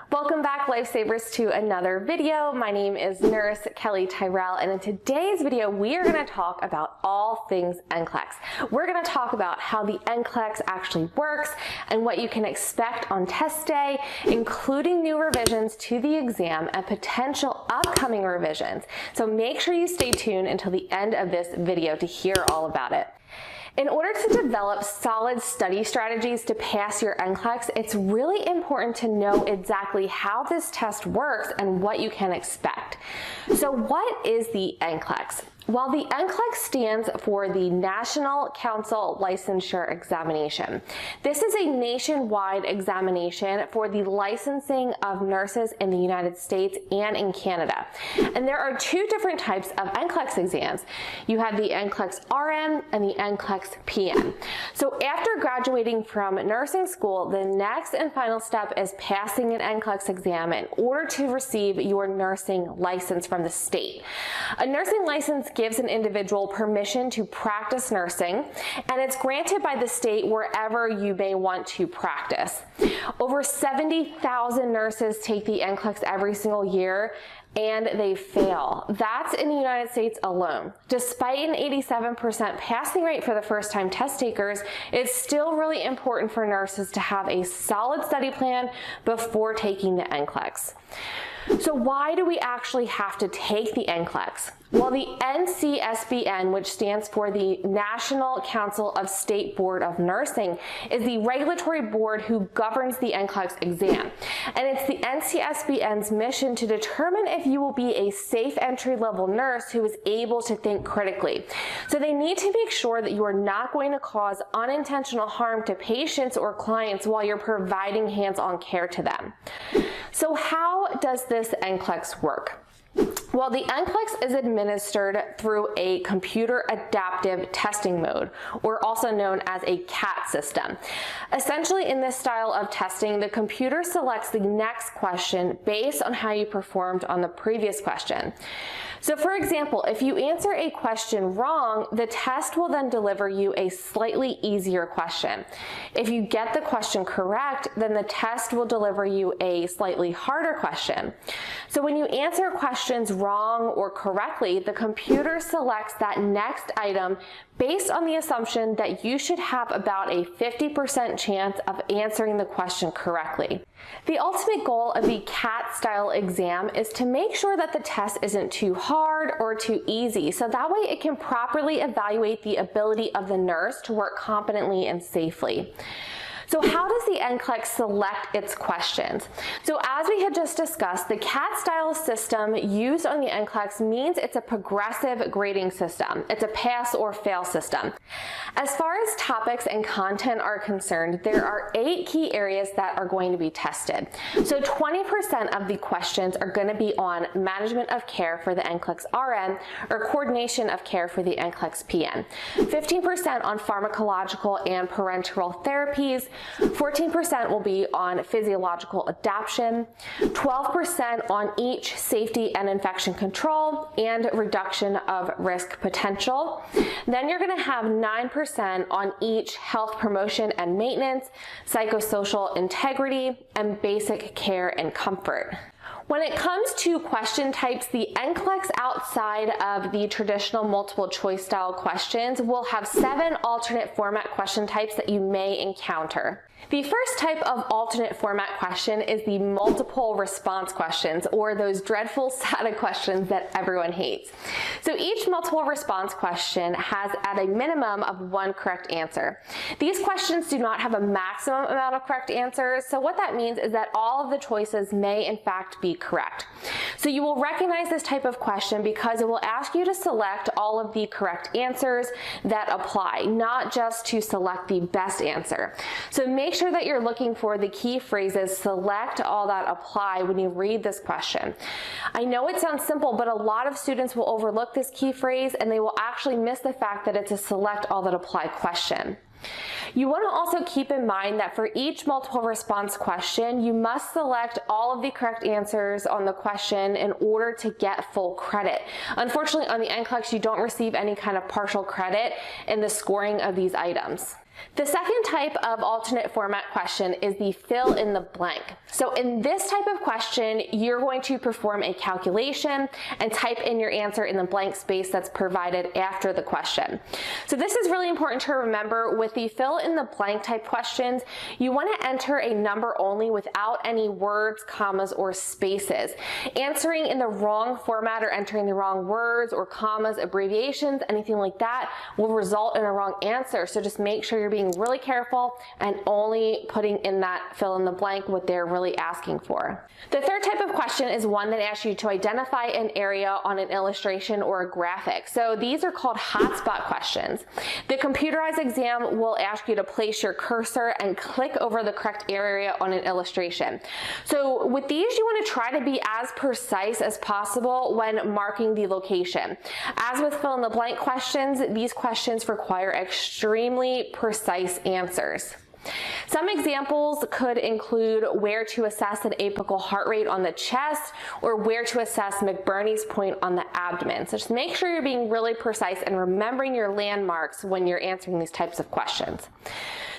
Welcome back, Lifesavers, to another video. My name is Nurse Kelly Tyrell, and in today's video, we are going to talk about all things NCLEX. We're going to talk about how the NCLEX actually works and what you can expect on test day, including new revisions to the exam and potential upcoming revisions. So make sure you stay tuned until the end of this video to hear all about it. In order to develop solid study strategies to pass your NCLEX, it's really important to know exactly how this test works and what you can expect. So what is the NCLEX? Well, the NCLEX stands for the National Council Licensure Examination. This is a nationwide examination for the licensing of nurses in the United States and in Canada. And there are two different types of NCLEX exams. You have the NCLEX RN and the NCLEX PN. So after graduating from nursing school, the next and final step is passing an NCLEX exam in order to receive your nursing license from the state. A nursing license gives an individual permission to practice nursing, and it's granted by the state wherever you may want to practice. Over 70,000 nurses take the NCLEX every single year, and they fail. That's in the United States alone. Despite an 87% passing rate for the first-time test takers, it's still really important for nurses to have a solid study plan before taking the NCLEX. So why do we actually have to take the NCLEX? Well, the NCSBN, which stands for the National Council of State Board of Nursing, is the regulatory board who governs the NCLEX exam. And it's the NCSBN's mission to determine if you will be a safe entry-level nurse who is able to think critically. So they need to make sure that you are not going to cause unintentional harm to patients or clients while you're providing hands-on care to them. So how does this NCLEX work? Well, the NCLEX is administered through a computer adaptive testing mode, or also known as a CAT system. Essentially, in this style of testing, the computer selects the next question based on how you performed on the previous question. So for example, if you answer a question wrong, the test will then deliver you a slightly easier question. If you get the question correct, then the test will deliver you a slightly harder question. So when you answer questions wrong or correctly, the computer selects that next item based on the assumption that you should have about a 50% chance of answering the question correctly. The ultimate goal of the CAT-style exam is to make sure that the test isn't too hard or too easy, so that way it can properly evaluate the ability of the nurse to work competently and safely. So how does the NCLEX select its questions? So as we had just discussed, the CAT-style system used on the NCLEX means it's a progressive grading system. It's a pass or fail system. As far as topics and content are concerned, there are 8 key areas that are going to be tested. So 20% of the questions are going to be on management of care for the NCLEX RN or coordination of care for the NCLEX PN. 15% on pharmacological and parenteral therapies. 14% will be on physiological adaptation, 12% on each safety and infection control and reduction of risk potential. Then you're going to have 9% on each health promotion and maintenance, psychosocial integrity, and basic care and comfort. When it comes to question types, the NCLEX outside of the traditional multiple choice style questions will have 7 alternate format question types that you may encounter. The first type of alternate format question is the multiple response questions, or those dreadful SATA questions that everyone hates. So each multiple response question has at a minimum of 1 correct answer. These questions do not have a maximum amount of correct answers, so what that means is that all of the choices may in fact be correct. So you will recognize this type of question because it will ask you to select all of the correct answers that apply, not just to select the best answer. So make sure that you're looking for the key phrases select all that apply when you read this question. I know it sounds simple, but a lot of students will overlook this key phrase and they will actually miss the fact that it's a select all that apply question. You want to also keep in mind that for each multiple response question, you must select all of the correct answers on the question in order to get full credit. Unfortunately, on the NCLEX, you don't receive any kind of partial credit in the scoring of these items. The second type of alternate format question is the fill in the blank. So in this type of question, you're going to perform a calculation and type in your answer in the blank space that's provided after the question. So this is really important to remember. With the fill in the blank type questions, you want to enter a number only without any words, commas, or spaces. Answering in the wrong format or entering the wrong words or commas, abbreviations, anything like that will result in a wrong answer. So just make sure you're being really careful and only putting in that fill in the blank what they're really asking for. The third type of question is one that asks you to identify an area on an illustration or a graphic. So these are called hotspot questions. The computerized exam will ask you to place your cursor and click over the correct area on an illustration. So with these, you want to try to be as precise as possible when marking the location. As with fill in the blank questions, these questions require extremely precise answers. Some examples could include where to assess an apical heart rate on the chest or where to assess McBurney's point on the abdomen. So just make sure you're being really precise and remembering your landmarks when you're answering these types of questions.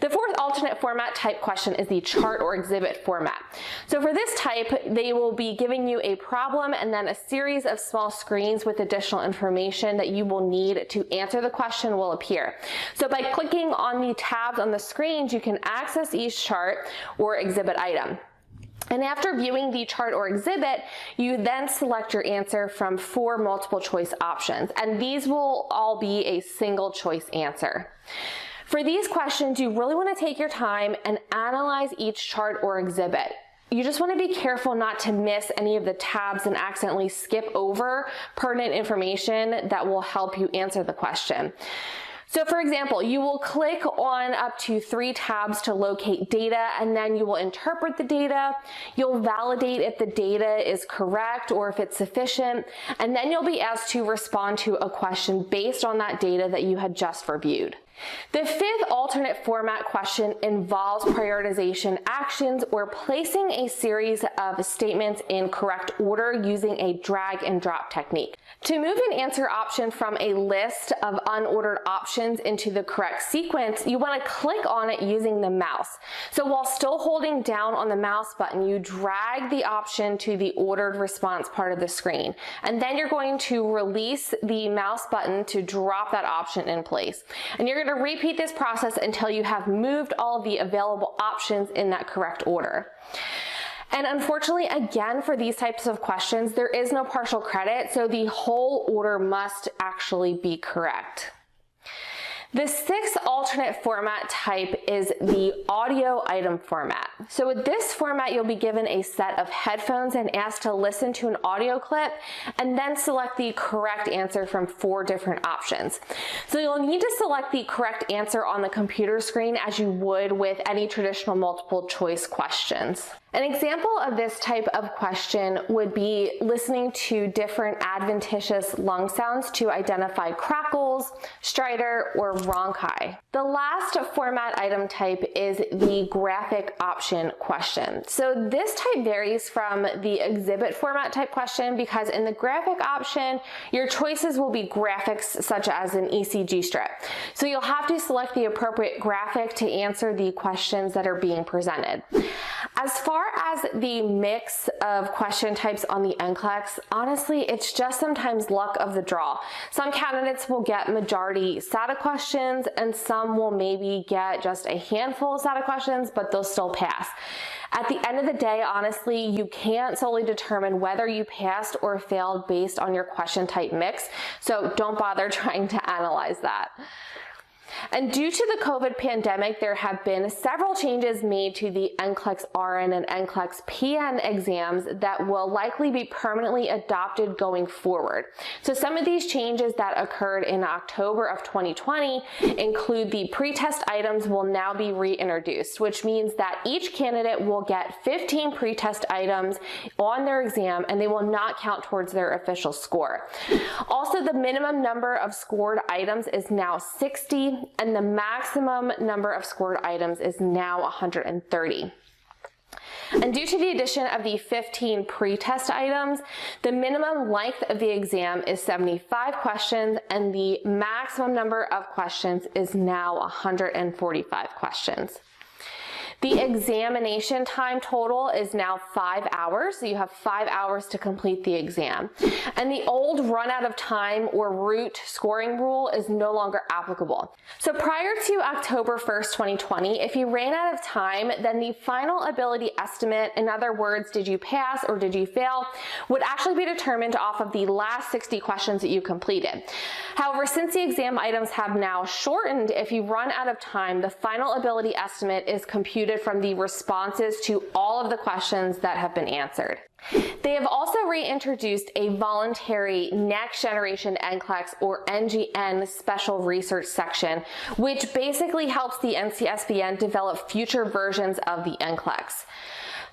The fourth alternate format type question is the chart or exhibit format. So for this type, they will be giving you a problem and then a series of small screens with additional information that you will need to answer the question will appear. So by clicking on the tabs on the screens, you can access each chart or exhibit item. And after viewing the chart or exhibit, you then select your answer from 4 multiple choice options, and these will all be a single choice answer. For these questions, you really want to take your time and analyze each chart or exhibit. You just want to be careful not to miss any of the tabs and accidentally skip over pertinent information that will help you answer the question. So for example, you will click on up to 3 tabs to locate data, and then you will interpret the data. You'll validate if the data is correct or if it's sufficient, and then you'll be asked to respond to a question based on that data that you had just reviewed. The fifth alternate format question involves prioritization actions or placing a series of statements in correct order using a drag and drop technique. To move an answer option from a list of unordered options into the correct sequence, you want to click on it using the mouse. So while still holding down on the mouse button, you drag the option to the ordered response part of the screen. And then you're going to release the mouse button to drop that option in place. And you're going to repeat this process until you have moved all the available options in that correct order. And unfortunately, again, for these types of questions, there is no partial credit, so the whole order must actually be correct. The sixth alternate format type is the audio item format. So with this format, you'll be given a set of headphones and asked to listen to an audio clip and then select the correct answer from 4 different options. So you'll need to select the correct answer on the computer screen as you would with any traditional multiple choice questions. An example of this type of question would be listening to different adventitious lung sounds to identify crackles, stridor, or rhonchi. The last format item type is the graphic option question. So this type varies from the exhibit format type question because in the graphic option, your choices will be graphics such as an ECG strip. So you'll have to select the appropriate graphic to answer the questions that are being presented. As far as the mix of question types on the NCLEX, honestly, it's just sometimes luck of the draw. Some candidates will get majority SATA questions and some will maybe get just a handful of SATA questions, but they'll still pass. At the end of the day, honestly, you can't solely determine whether you passed or failed based on your question type mix, so don't bother trying to analyze that. And due to the COVID pandemic, there have been several changes made to the NCLEX RN and NCLEX PN exams that will likely be permanently adopted going forward. So some of these changes that occurred in October of 2020 include the pretest items will now be reintroduced, which means that each candidate will get 15 pretest items on their exam and they will not count towards their official score. Also, the minimum number of scored items is now 60 and the maximum number of scored items is now 130. And due to the addition of the 15 pre-test items, the minimum length of the exam is 75 questions and the maximum number of questions is now 145 questions. The examination time total is now 5 hours, so you have 5 hours to complete the exam. And the old run out of time or route scoring rule is no longer applicable. So prior to October 1st, 2020, if you ran out of time, then the final ability estimate, in other words, did you pass or did you fail, would actually be determined off of the last 60 questions that you completed. However, since the exam items have now shortened, if you run out of time, the final ability estimate is computed from the responses to all of the questions that have been answered. They have also reintroduced a voluntary Next Generation NCLEX or NGN special research section, which basically helps the NCSBN develop future versions of the NCLEX.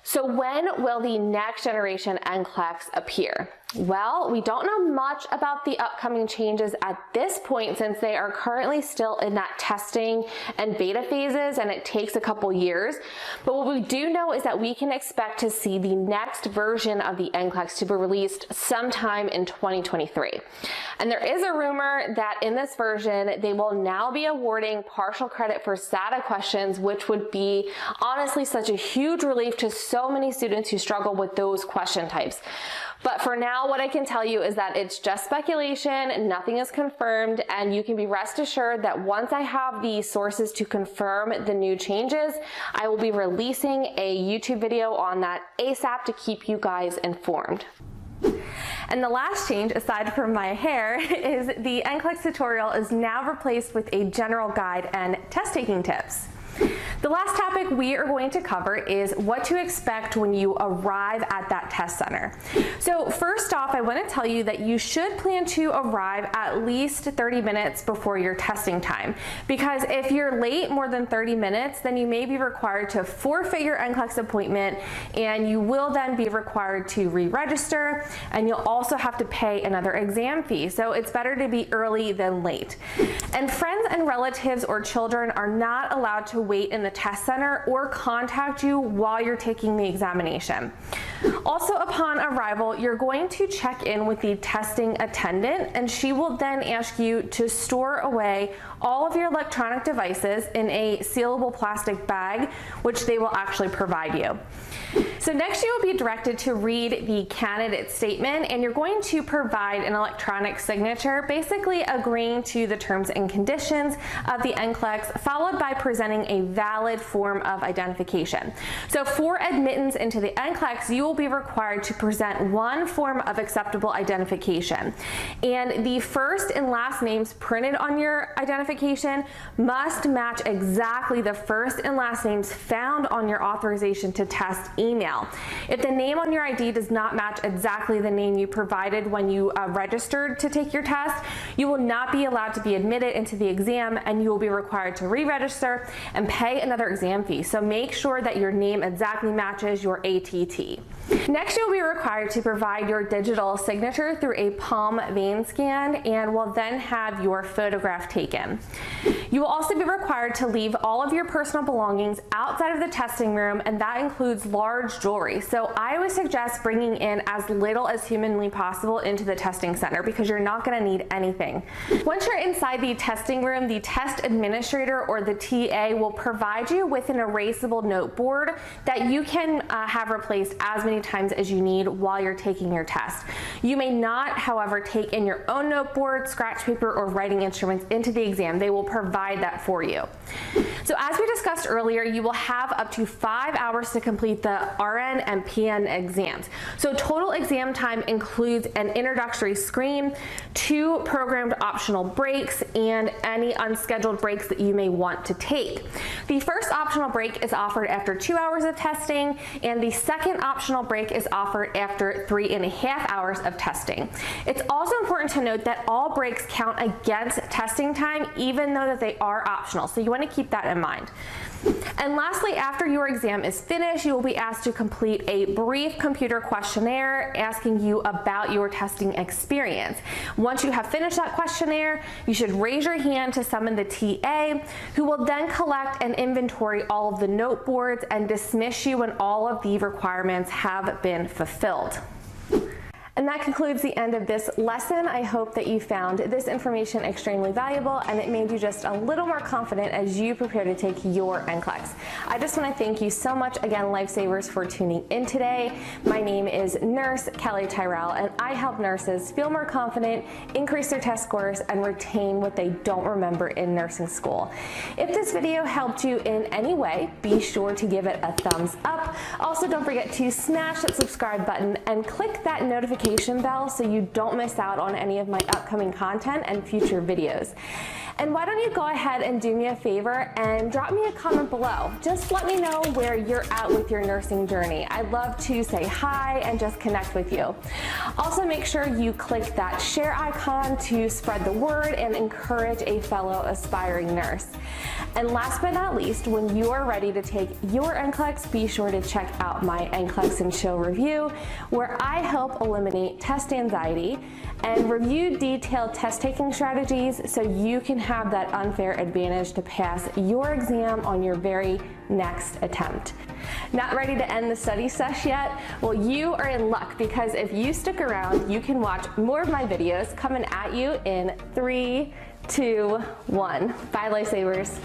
So when will the Next Generation NCLEX appear? Well, we don't know much about the upcoming changes at this point since they are currently still in that testing and beta phases and it takes a couple years. But what we do know is that we can expect to see the next version of the NCLEX to be released sometime in 2023. And there is a rumor that in this version, they will now be awarding partial credit for SATA questions, which would be honestly such a huge relief to so many students who struggle with those question types. But for now, what I can tell you is that it's just speculation, nothing is confirmed, and you can be rest assured that once I have the sources to confirm the new changes, I will be releasing a YouTube video on that ASAP to keep you guys informed. And the last change, aside from my hair, is the NCLEX tutorial is now replaced with a general guide and test taking tips. The last topic we are going to cover is what to expect when you arrive at that test center. So first off, I want to tell you that you should plan to arrive at least 30 minutes before your testing time, because if you're late more than 30 minutes, then you may be required to forfeit your NCLEX appointment, and you will then be required to re-register, and you'll also have to pay another exam fee. So it's better to be early than late. And friends and relatives or children are not allowed to wait in the test center or contact you while you're taking the examination. Also, upon arrival, you're going to check in with the testing attendant, and she will then ask you to store away all of your electronic devices in a sealable plastic bag, which they will actually provide you. So next you will be directed to read the candidate statement, and you're going to provide an electronic signature, basically agreeing to the terms and conditions of the NCLEX, followed by presenting a valid form of identification. So for admittance into the NCLEX, you will be required to present one form of acceptable identification. And the first and last names printed on your identification must match exactly the first and last names found on your authorization to test email. If the name on your ID does not match exactly the name you provided when you registered to take your test, you will not be allowed to be admitted into the exam, and you will be required to re-register and pay another exam fee. So make sure that your name exactly matches your ATT. Next, you'll be required to provide your digital signature through a palm vein scan, and will then have your photograph taken. You will also be required to leave all of your personal belongings outside of the testing room, and that includes large jewelry. So I would suggest bringing in as little as humanly possible into the testing center, because you're not going to need anything. Once you're inside the testing room, the test administrator or the TA will provide you with an erasable note board that you can have replaced as many times as you need while you're taking your test. You may not, however, take in your own note board, scratch paper, or writing instruments into the exam. They will provide that for you. So as we discussed earlier, you will have up to 5 hours to complete the RN and PN exams. So total exam time includes an introductory screen, 2 programmed optional breaks, and any unscheduled breaks that you may want to take. The first optional break is offered after 2 hours of testing, and the second optional break is offered after 3.5 hours of testing. It's also important to note that all breaks count against testing time, even though that they are optional. So you want to keep that in mind. And lastly, after your exam is finished, you will be asked to complete a brief computer questionnaire asking you about your testing experience. Once you have finished that questionnaire, you should raise your hand to summon the TA, who will then collect and inventory all of the note boards and dismiss you when all of the requirements have been fulfilled. And that concludes the end of this lesson. I hope that you found this information extremely valuable and it made you just a little more confident as you prepare to take your NCLEX. I just want to thank you so much again, Lifesavers, for tuning in today. My name is Nurse Kelly Tyrell, and I help nurses feel more confident, increase their test scores, and retain what they don't remember in nursing school. If this video helped you in any way, be sure to give it a thumbs up. Also, don't forget to smash that subscribe button and click that notification bell so you don't miss out on any of my upcoming content and future videos. And why don't you go ahead and do me a favor and drop me a comment below. Just let me know where you're at with your nursing journey. I'd love to say hi and just connect with you. Also, make sure you click that share icon to spread the word and encourage a fellow aspiring nurse. And last but not least, when you are ready to take your NCLEX, be sure to check out my NCLEX and Chill review, where I help eliminate test anxiety and review detailed test taking strategies so you can have that unfair advantage to pass your exam on your very next attempt. Not ready to end the study sesh yet? Well, you are in luck, because if you stick around, you can watch more of my videos coming at you in 3, 2, 1. Bye, Lifesavers.